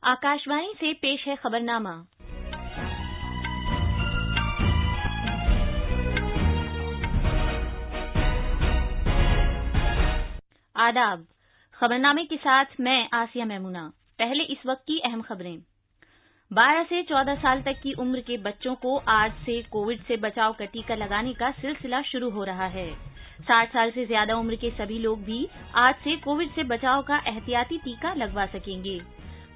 आकाशवाणी से पेश है खबरनामा। आदाब। खबरनामे के साथ मैं आसिया मैमूना। पहले इस वक्त की अहम खबरें। 12 से 14 साल तक की उम्र के बच्चों को आज से कोविड से बचाव का टीका लगाने का सिलसिला शुरू हो रहा है। 60 साल से ज्यादा उम्र के सभी लोग भी आज से कोविड से बचाव का एहतियाती टीका लगवा सकेंगे।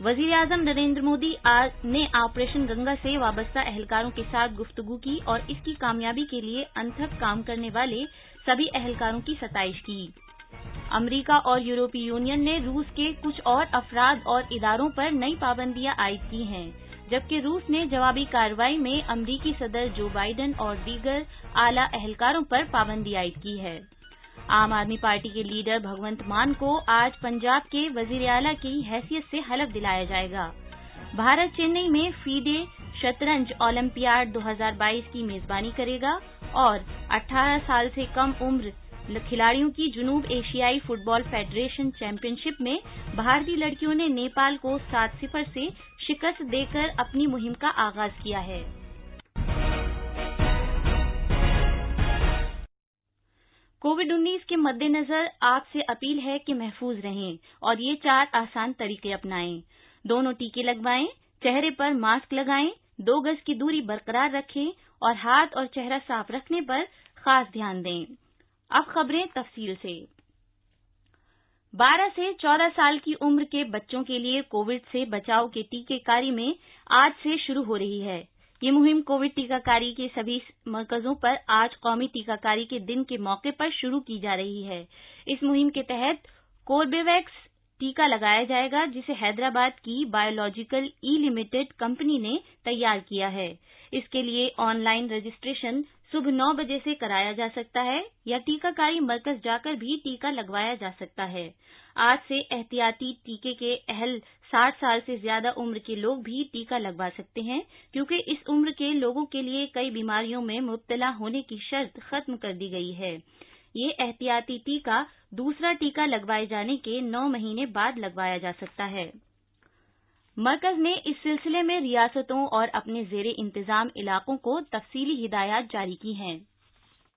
वजीर-ए-आजम नरेंद्र मोदी ने ऑपरेशन गंगा से वाबस्ता एहलकारों के साथ गुफ्तगू की और इसकी कामयाबी के लिए अनथक काम करने वाले सभी एहलकारों की सताइश की। अमेरिका और यूरोपीय यूनियन ने रूस के कुछ और अफराद और इदारों पर नई पाबंदियां आयद की हैं, जबकि रूस ने जवाबी कार्रवाई में अमेरिकी सदर जो बाइडेन और दीगर आला एहलकारों पर पाबंदी आयद की है। आम आदमी पार्टी के लीडर भगवंत मान को आज पंजाब के वजीर आला की हैसियत से हलफ दिलाया जाएगा। भारत चेन्नई में फीडे शतरंज ओलंपियाड 2022 की मेजबानी करेगा और 18 साल से कम उम्र खिलाड़ियों की जुनूब एशियाई फुटबॉल फेडरेशन चैंपियनशिप में भारतीय लड़कियों ने नेपाल को 7-0 से शिकस्त देकर अपनी मुहिम का आगाज किया है। कोविड-19 के मद्देनजर आपसे अपील है कि महफूज रहें और ये 4 आसान तरीके अपनाएं। दोनों टीके लगवाएं, चेहरे पर मास्क लगाएं, 2 गज की दूरी बरकरार रखें और हाथ और चेहरा साफ रखने पर खास ध्यान दें। अब खबरें तफसील से। 12 से 14 साल की उम्र के बच्चों के लिए कोविड से बचाव के टीकेकारी में आज से शुरू हो रही है। ये मुहिम कोविड टीकाकारी के सभी मरकजों पर आज कौमी टीकाकारी के दिन के मौके पर शुरू की जा रही है। इस मुहिम के तहत कोर्बेवैक्स टीका लगाया जाएगा, जिसे हैदराबाद की बायोलॉजिकल ई लिमिटेड कंपनी ने तैयार किया है। इसके लिए ऑनलाइन रजिस्ट्रेशन सुबह 9 बजे से कराया जा सकता है या टीकाकारी मरकज जाकर भी टीका लगवाया जा सकता है। आज से एहतियाती टीके के अहल 60 साल से ज्यादा उम्र के लोग भी टीका लगवा सकते हैं, क्योंकि इस उम्र के लोगों के लिए कई बीमारियों में मुब्तला होने की शर्त खत्म कर दी गई है। ये एहतियाती टीका दूसरा टीका लगवाए जाने के 9 महीने बाद लगवाया जा सकता है। मरकज ने इस सिलसिले में रियासतों और अपने जेरे इंतजाम इलाकों को तफसीली हिदायत जारी की हैं।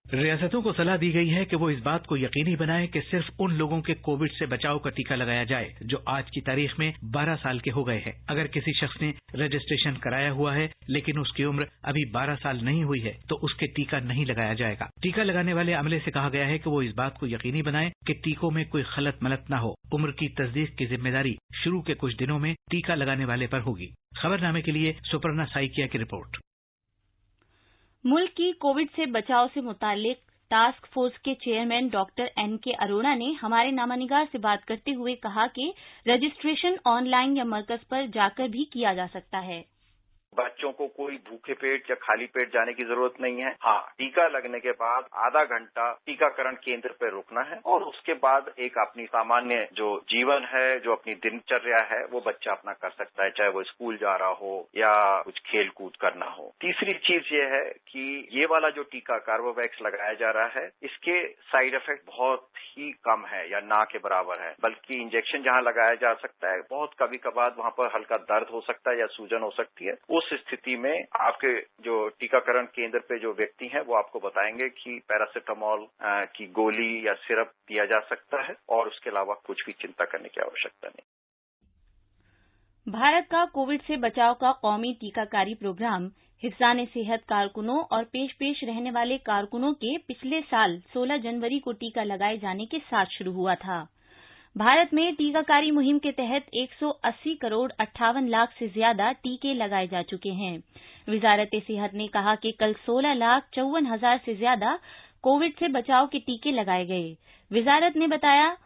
रियासतों को सलाह दी गई है कि वो इस बात को यकीनी बनाएं कि सिर्फ उन लोगों के कोविड से बचाव का टीका लगाया जाए जो आज की तारीख में 12 साल के हो गए हैं। अगर किसी शख्स ने रजिस्ट्रेशन कराया हुआ है लेकिन उसकी उम्र अभी 12 साल नहीं हुई है तो उसके टीका नहीं लगाया जाएगा। टीका लगाने वाले अमले से कहा गया है कि वो इस बात को यकीनी बनाएं कि टीकों में कोई खलत मलत न हो। उम्र की तस्दीक की जिम्मेदारी शुरू के कुछ दिनों में टीका लगाने वाले पर होगी। खबरनामे के लिए सुपर्णा साइकिया की रिपोर्ट। मुल्क की कोविड से बचाव से मुतालिक टास्क फोर्स के चेयरमैन डॉक्टर एनके अरोड़ा ने हमारे नामानिगार से बात करते हुए कहा कि रजिस्ट्रेशन ऑनलाइन या मरकज पर जाकर भी किया जा सकता है। बच्चों को कोई भूखे पेट या खाली पेट जाने की जरूरत नहीं है। हाँ, टीका लगने के बाद आधा घंटा टीकाकरण केंद्र पर रुकना है और उसके बाद एक अपनी सामान्य जो जीवन है, जो अपनी दिनचर्या है, वो बच्चा अपना कर सकता है, चाहे वो स्कूल जा रहा हो या कुछ खेल कूद करना हो। तीसरी चीज ये है कि ये वाला जो टीका कोर्बेवैक्स लगाया जा रहा है, इसके साइड इफेक्ट बहुत ही कम है या ना के बराबर है, बल्कि इंजेक्शन जहां लगाया जा सकता है बहुत कभी कभार वहां पर हल्का दर्द हो सकता है या सूजन हो सकती है। उस स्थिति में आपके जो टीकाकरण केंद्र पे जो व्यक्ति हैं वो आपको बताएंगे कि पैरासिटामोल की गोली या सिरप दिया जा सकता है और उसके अलावा कुछ भी चिंता करने की आवश्यकता नहीं। भारत का कोविड से बचाव का कौमी टीकाकारी प्रोग्राम हिफ्ज़ान सेहत कारकुनों और पेश रहने वाले कारकुनों के पिछले साल 16 जनवरी को टीका लगाए जाने के साथ शुरू हुआ था। भारत में टीकाकारी मुहिम के तहत 180 करोड़ 58 लाख से ज्यादा टीके लगाए जा चुके हैं। वजारत सेहत ने कहा कि कल 16,54,000 से ज्यादा कोविड से बचाव के टीके लगाए गए। वजारत ने बताया,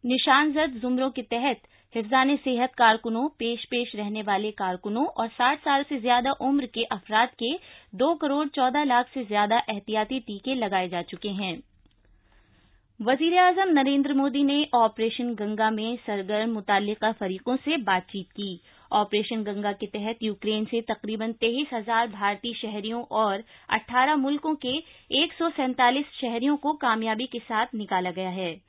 निशानजद जुमरों के तहत हिफ्ज़ान सेहत कारकुनों, पेश रहने वाले कारकुनों और 60 साल से ज्यादा उम्र के अफराद के 2 करोड़ 14 लाख से ज्यादा एहतियाती टीके लगाए जा चुके हैं। वजीर-ए-आजम नरेंद्र मोदी ने ऑपरेशन गंगा में सरगर्म मुतल्लिका फरीकों से बातचीत की। ऑपरेशन गंगा के तहत यूक्रेन से तकरीबन 23,000 भारतीय शहरियों और 18 मुल्कों के 147 शहरियों को कामयाबी के साथ निकाला गया है।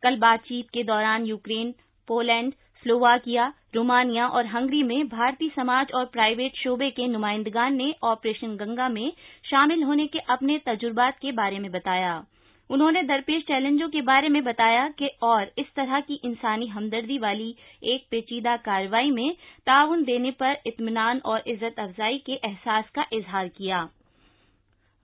कल बातचीत के दौरान यूक्रेन, पोलैंड, स्लोवाकिया, रोमानिया और हंगरी में भारतीय समाज और प्राइवेट शोबे के नुमाइंदगान ने ऑपरेशन गंगा में शामिल होने के अपने तजुर्बात के बारे में बताया। उन्होंने दरपेश चैलेंजों के बारे में बताया कि और इस तरह की इंसानी हमदर्दी वाली एक पेचीदा कार्रवाई में ताउन देने पर इत्मीनान और इज्जत अफजाई के एहसास का इजहार किया।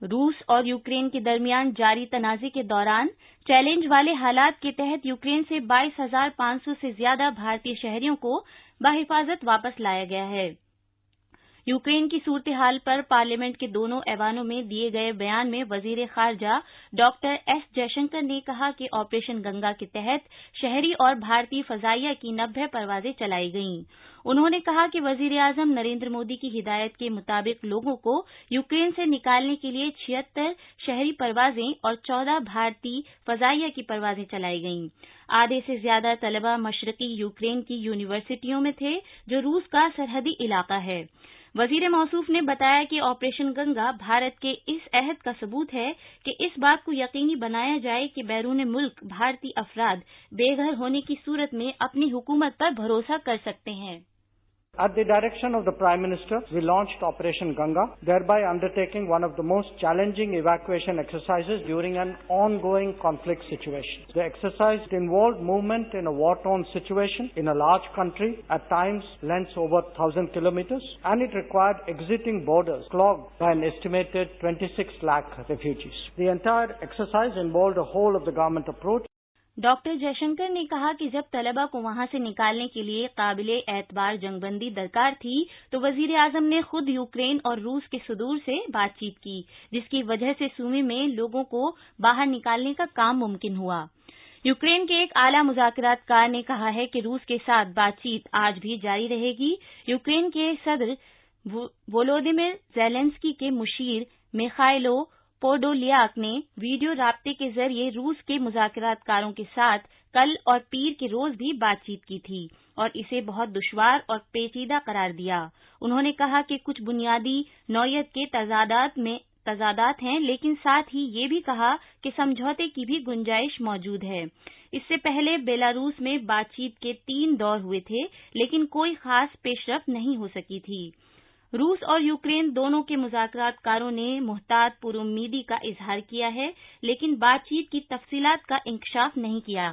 रूस और यूक्रेन के दरमियान जारी तनाज़े के दौरान चैलेंज वाले हालात के तहत यूक्रेन से 22,500 से ज्यादा भारतीय शहरियों को बाहिफाजत वापस लाया गया है। यूक्रेन की सूरत हाल पर पार्लियामेंट के दोनों ऐवानों में दिए गए बयान में वजीर खारजा डॉक्टर एस जयशंकर ने कहा कि ऑपरेशन गंगा के तहत शहरी और भारतीय फजाइया की 90 परवाजें चलाई गईं। उन्होंने कहा कि वजीर आजम नरेंद्र मोदी की हिदायत के मुताबिक लोगों को यूक्रेन से निकालने के लिए 76 शहरी परवाजें और 14 भारतीय फजाइया की परवाजें चलाई गईं। आधे से ज्यादा तलबा मशरकी यूक्रेन की यूनिवर्सिटियों में थे, जो रूस का सरहदी इलाका है। वजीर मौसूफ ने बताया कि ऑपरेशन गंगा भारत के इस अहद का सबूत है कि इस बात को यकीनी बनाया जाए कि बैरून मुल्क भारतीय अफराद बेघर होने की सूरत में अपनी हुकूमत पर भरोसा कर सकते हैं। At the direction of the Prime Minister, we launched Operation Ganga, thereby undertaking one of the most challenging evacuation exercises during an ongoing conflict situation. The exercise involved movement in a war-torn situation in a large country, at times lengths over 1,000 kilometers, and it required exiting borders clogged by an estimated 26 lakh refugees. The entire exercise involved a whole of the government approach. Doctor Jaishankar ने कहा कि जब तलबा को वहां से निकालने के लिए काबिले एतबार जंगबंदी दरकार थी, तो वजीर आजम ने खुद यूक्रेन और रूस के सदूर से बातचीत की, जिसकी वजह से सूमे में लोगों को बाहर निकालने का काम मुमकिन हुआ। यूक्रेन के एक आला मुज़ाकरातकार ने कहा है कि रूस के साथ बातचीत आज भी जारी रहेगी। यूक्रेन के सदर वोलोदिमिर ज़ेलेंस्की के मुशीर मिखाइलो पोडोलियाक ने वीडियो राब्ते के जरिए रूस के मुज़ाकरातकारों के साथ कल और पीर के रोज भी बातचीत की थी और इसे बहुत दुश्वार और पेचीदा करार दिया। उन्होंने कहा कि कुछ बुनियादी नौयत के तजादात हैं, लेकिन साथ ही ये भी कहा कि समझौते की भी गुंजाइश मौजूद है। इससे पहले बेलारूस में बातचीत के 3 दौर हुए थे, लेकिन कोई खास पेशरफ्त नहीं हो सकी थी। रूस और यूक्रेन दोनों के मुज़ाकरातकारों ने मुहतात पुरुम्मीदी का इजहार किया है, लेकिन बातचीत की तफसीलात का इंकशाफ नहीं किया।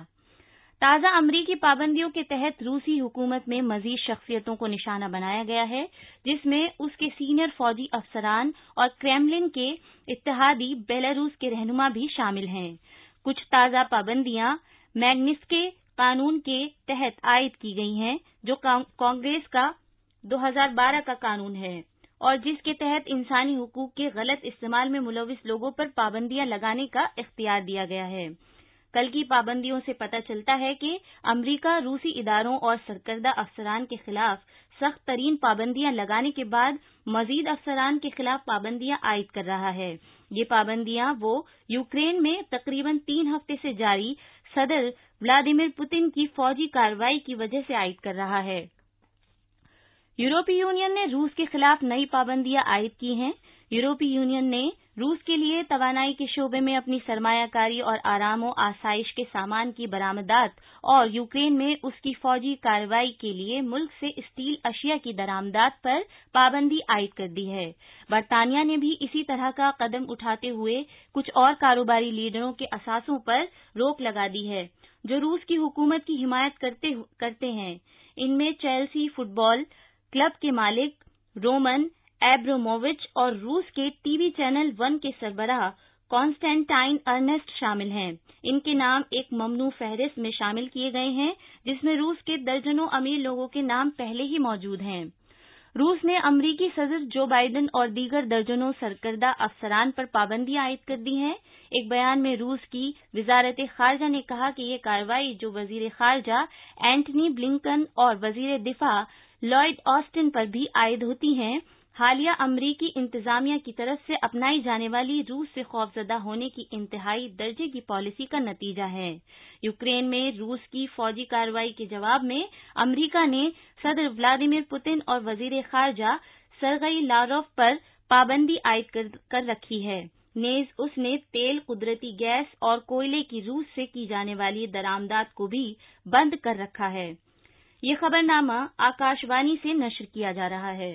ताज़ा अमरीकी पाबंदियों के तहत रूसी हुकूमत में मजीद शख्सियतों को निशाना बनाया गया है, जिसमें उसके सीनियर फौजी अफसरान और क्रेमलिन के इत्तेहादी बेलारूस के रहनुमा भी शामिल हैं। कुछ ताज़ा पाबंदियां मैग्नित्स्की कानून के तहत आयद की गई हैं, जो कांग्रेस का 2012 का कानून है और जिसके तहत इंसानी हुकूक के गलत इस्तेमाल में मुलविस लोगों पर पाबंदियां लगाने का इख्तियार दिया गया है। कल की पाबंदियों से पता चलता है कि अमरीका रूसी इदारों और सरकर्दा अफसरान के खिलाफ सख्त तरीन पाबंदियां लगाने के बाद मजीद अफसरान के खिलाफ पाबंदियां आयद कर रहा है। ये पाबंदियां वो यूक्रेन में तकरीबन 3 हफ्ते से जारी सदर व्लादिमीर पुतिन की फौजी कार्रवाई की वजह से आयद कर रहा है। यूरोपीय यूनियन ने रूस के खिलाफ नई पाबंदियां आयद की हैं। यूरोपीय यूनियन ने रूस के लिए तवानाई के शोबे में अपनी सरमायाकारी और आराम व आसाइश के सामान की बरामदात और यूक्रेन में उसकी फौजी कार्रवाई के लिए मुल्क से स्टील अशिया की दरामदात पर पाबंदी आयद कर दी है। बरतानिया ने भी इसी तरह का कदम उठाते हुए कुछ और कारोबारी लीडरों के असासों पर रोक लगा दी है, जो रूस की हुकूमत की हिमायत करते हैं। इनमें चेल्सी फुटबॉल क्लब के मालिक रोमन एब्रामोविच और रूस के टीवी चैनल 1 के सरबराह कॉन्स्टेंटाइन अर्नेस्ट शामिल हैं। इनके नाम एक ममनू फहरिस्त में शामिल किए गए हैं, जिसमें रूस के दर्जनों अमीर लोगों के नाम पहले ही मौजूद हैं। रूस ने अमरीकी सदर जो बाइडेन और दीगर दर्जनों सरकर्दा अफसरान पर पाबंदियां आयद कर दी हैं। एक बयान में रूस की वजारत खारजा ने कहा कि ये कार्रवाई जो वजीर खारजा एंटनी ब्लिंकन और वजीर दिफा लॉयड ऑस्टिन पर भी आयद होती हैं, हालिया अमरीकी इंतजामिया की तरफ से अपनाई जाने वाली रूस से खौफजदा होने की इंतहाई दर्जे की पॉलिसी का नतीजा है। यूक्रेन में रूस की फौजी कार्रवाई के जवाब में अमरीका ने सदर व्लादिमीर पुतिन और वजीर खारजा सरगई लारोव पर पाबंदी आयद कर रखी है। नेज उसने तेल, कुदरती गैस और कोयले की रूस से की जाने वाली दरामदात को भी बंद कर रखा है। یہ خبرنامہ آکاشوانی سے نشر کیا جا رہا ہے۔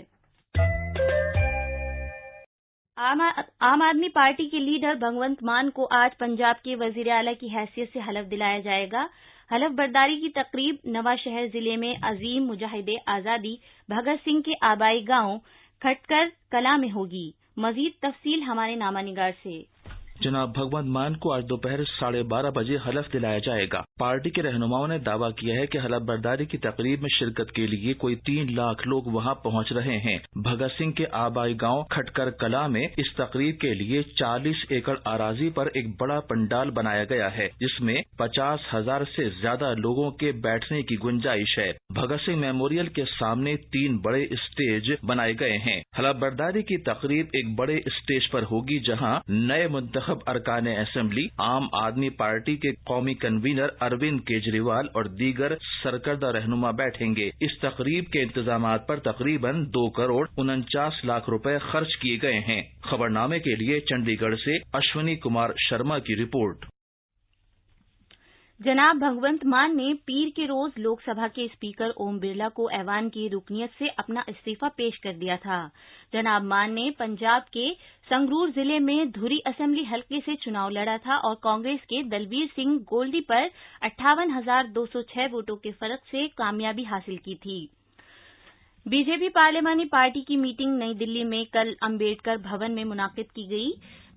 عام آدمی پارٹی کے لیڈر بھگونت مان کو آج پنجاب کے وزیر اعلی کی حیثیت سے حلف دلایا جائے گا۔ حلف برداری کی تقریب نواں شہر ضلع میں عظیم مجاہد آزادی بھگت سنگھ کے آبائی گاؤں کھٹکر کلاں میں ہوگی۔ مزید تفصیل ہمارے نامہ نگار سے۔ جناب بھگونت مان کو آج دوپہر 12:30 بجے حلف دلایا جائے گا۔ پارٹی کے رہنماؤں نے دعویٰ کیا ہے کہ حلف برداری کی تقریب میں شرکت کے لیے کوئی 3 لاکھ لوگ وہاں پہنچ رہے ہیں۔ بھگت سنگھ کے آبائی گاؤں کھٹکر کلاں میں اس تقریب کے لیے 40 ایکڑ اراضی پر ایک بڑا پنڈال بنایا گیا ہے، جس میں 50,000 سے زیادہ لوگوں کے بیٹھنے کی گنجائش ہے۔ بھگت سنگھ میموریل کے سامنے 3 بڑے اسٹیج بنائے گئے ہیں۔ حلف برداری کی تقریب ایک بڑے اسٹیج پر ہوگی، جہاں نئے منتخب ارکان اسمبلی، عام آدمی پارٹی کے قومی کنوینر اروند کیجریوال اور دیگر سرکردہ رہنما بیٹھیں گے۔ اس تقریب کے انتظامات پر تقریباً 2 کروڑ 49 لاکھ روپے خرچ کیے گئے ہیں۔ خبرنامے کے لیے چنڈی گڑھ سے اشونی کمار شرما کی رپورٹ۔ جناب بھگونت مان نے پیر کے روز لوک سبھا کے اسپیکر اوم برلا کو ایوان کی رکنیت سے اپنا استعفی پیش کر دیا تھا۔ جناب مان نے پنجاب کے سنگرور ضلع میں دھری اسمبلی حلقے سے چناؤ لڑا تھا اور کانگریس کے دلبیر سنگھ گولڈی پر 58,206 ووٹوں کے فرق سے کامیابی حاصل کی تھی۔ بی جے پی پارلیمانی پارٹی کی میٹنگ نئی دلی میں کل امبیڈکر بھون میں منعقد کی گئی۔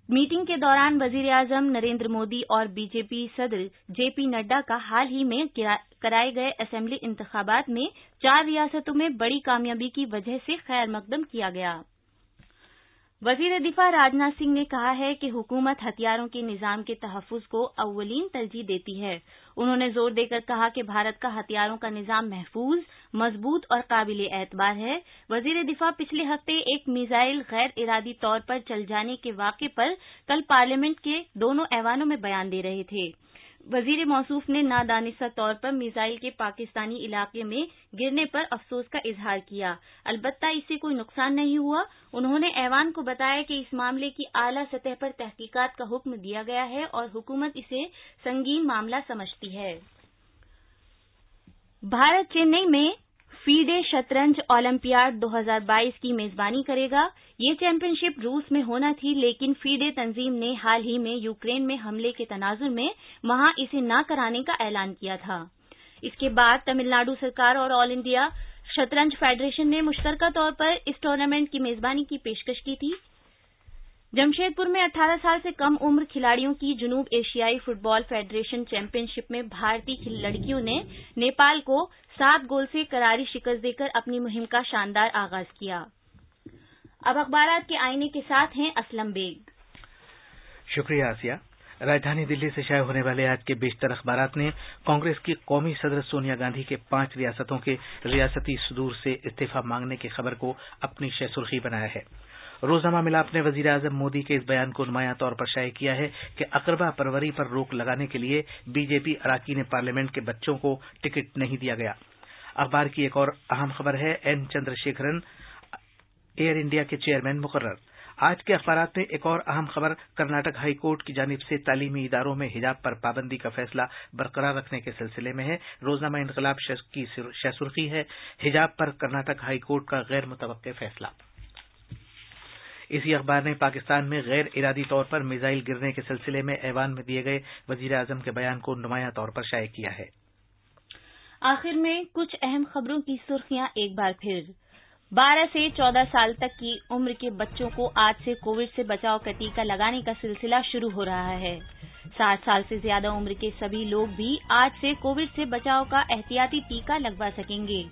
میٹنگ کے دوران وزیر اعظم نریندر مودی اور بی جے پی صدر جے پی نڈا کا حال ہی میں کرائے گئے اسمبلی انتخابات میں 4 ریاستوں میں بڑی کامیابی کی وجہ سے خیر مقدم کیا گیا۔ وزیر دفاع راجناتھ سنگھ نے کہا ہے کہ حکومت ہتھیاروں کے نظام کے تحفظ کو اولین ترجیح دیتی ہے۔ انہوں نے زور دے کر کہا کہ بھارت کا ہتھیاروں کا نظام محفوظ، مضبوط اور قابل اعتبار ہے۔ وزیر دفاع پچھلے ہفتے ایک میزائل غیر ارادی طور پر چل جانے کے واقعے پر کل پارلیمنٹ کے دونوں ایوانوں میں بیان دے رہے تھے۔ وزیر موصوف نے نادانستہ طور پر میزائل کے پاکستانی علاقے میں گرنے پر افسوس کا اظہار کیا، البتہ اس سے کوئی نقصان نہیں ہوا۔ انہوں نے ایوان کو بتایا کہ اس معاملے کی اعلیٰ سطح پر تحقیقات کا حکم دیا گیا ہے اور حکومت اسے سنگین معاملہ سمجھتی ہے۔ بھارت چنئی میں فیڈے شطرنج اولمپیاڈ 2022 کی میزبانی کرے گا۔ یہ چیمپئن شپ روس میں ہونا تھی، لیکن فیڈے تنظیم نے حال ہی میں یوکرین میں حملے کے تناظر میں وہاں اسے نہ کرانے کا اعلان کیا تھا۔ اس کے بعد تمل ناڈو سرکار اور آل انڈیا شطرنج فیڈریشن نے مشترکہ طور پر اس ٹورنامنٹ کی میزبانی کی پیشکش کی تھی۔ جمشید پور میں 18 سال سے کم عمر کھلاڑیوں کی جنوب ایشیائی فٹ بال فیڈریشن چیمپئن شپ میں بھارتی لڑکیوں نے نیپال کو 7 گول سے کراری شکست دے کر اپنی مہم کا شاندار آغاز کیا۔ اب اخبارات کے آئینے کے ساتھ ہیں اسلم بیگ۔ شکریہ آسیہ۔ راجدھانی دلی سے شائع ہونے والے آج کے بیشتر اخبارات نے کانگریس کی قومی صدر سونیا گاندھی کے 5 ریاستوں کے ریاستی صدور سے استعفی مانگنے کی خبر کو اپنی شہ سرخی بنایا ہے۔ روزنامہ ملاپ نے وزیر اعظم مودی کے اس بیان کو نمایاں طور پر شائع کیا ہے کہ اقربا پروری پر روک لگانے کے لیے بی جے پی اراکین پارلیمنٹ کے بچوں کو ٹکٹ نہیں دیا گیا۔ اخبار کی ایک اور اہم خبر ہے، این چندر شیکھرن ایئر انڈیا کے چیئرمین مقرر۔ آج کے اخبارات میں ایک اور اہم خبر کرناٹک ہائی کورٹ کی جانب سے تعلیمی اداروں میں حجاب پر پابندی کا فیصلہ برقرار رکھنے کے سلسلے میں ہے۔ روزنامہ انقلاب کی شہ سرخی ہے، حجاب پر کرناٹک ہائی کورٹ کا غیر متوقع فیصلہ۔ اسی اخبار نے پاکستان میں غیر ارادی طور پر میزائل گرنے کے سلسلے میں ایوان میں دیے گئے وزیر اعظم کے بیان کو نمایاں طور پر شائع کیا ہے۔ آخر میں کچھ اہم خبروں کی سرخیاں ایک بار پھر۔ 12 سے 14 سال تک کی عمر کے بچوں کو آج سے کووڈ سے بچاؤ کا ٹیکہ لگانے کا سلسلہ شروع ہو رہا ہے۔ 60 سال سے زیادہ عمر کے سبھی لوگ بھی آج سے کووڈ سے بچاؤ کا احتیاطی ٹیکہ لگوا سکیں گے۔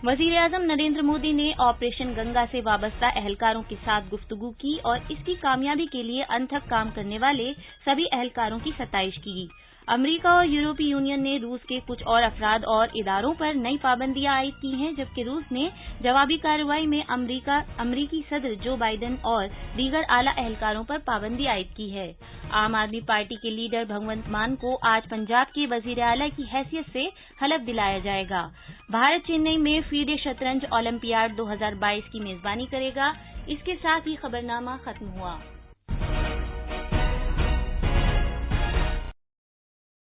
وزیر اعظم نریندر مودی نے آپریشن گنگا سے وابستہ اہلکاروں کے ساتھ گفتگو کی اور اس کی کامیابی کے لیے انتھک کام کرنے والے سبھی اہلکاروں کی ستائش کی۔ امریکہ اور یورپی یونین نے روس کے کچھ اور افراد اور اداروں پر نئی پابندیاں عائد کی ہیں، جبکہ روس نے جوابی کارروائی میں امریکی صدر جو بائیڈن اور دیگر اعلی اہلکاروں پر پابندی عائد کی ہے۔ عام آدمی پارٹی کے لیڈر بھگونت مان کو آج پنجاب کے وزیر اعلی کی حیثیت سے حلف دلایا جائے گا۔ بھارت چنئی میں فیڈے شطرنج اولمپیاڈ 2022 کی میزبانی کرے گا۔ اس کے ساتھ ہی خبرنامہ ختم ہوا۔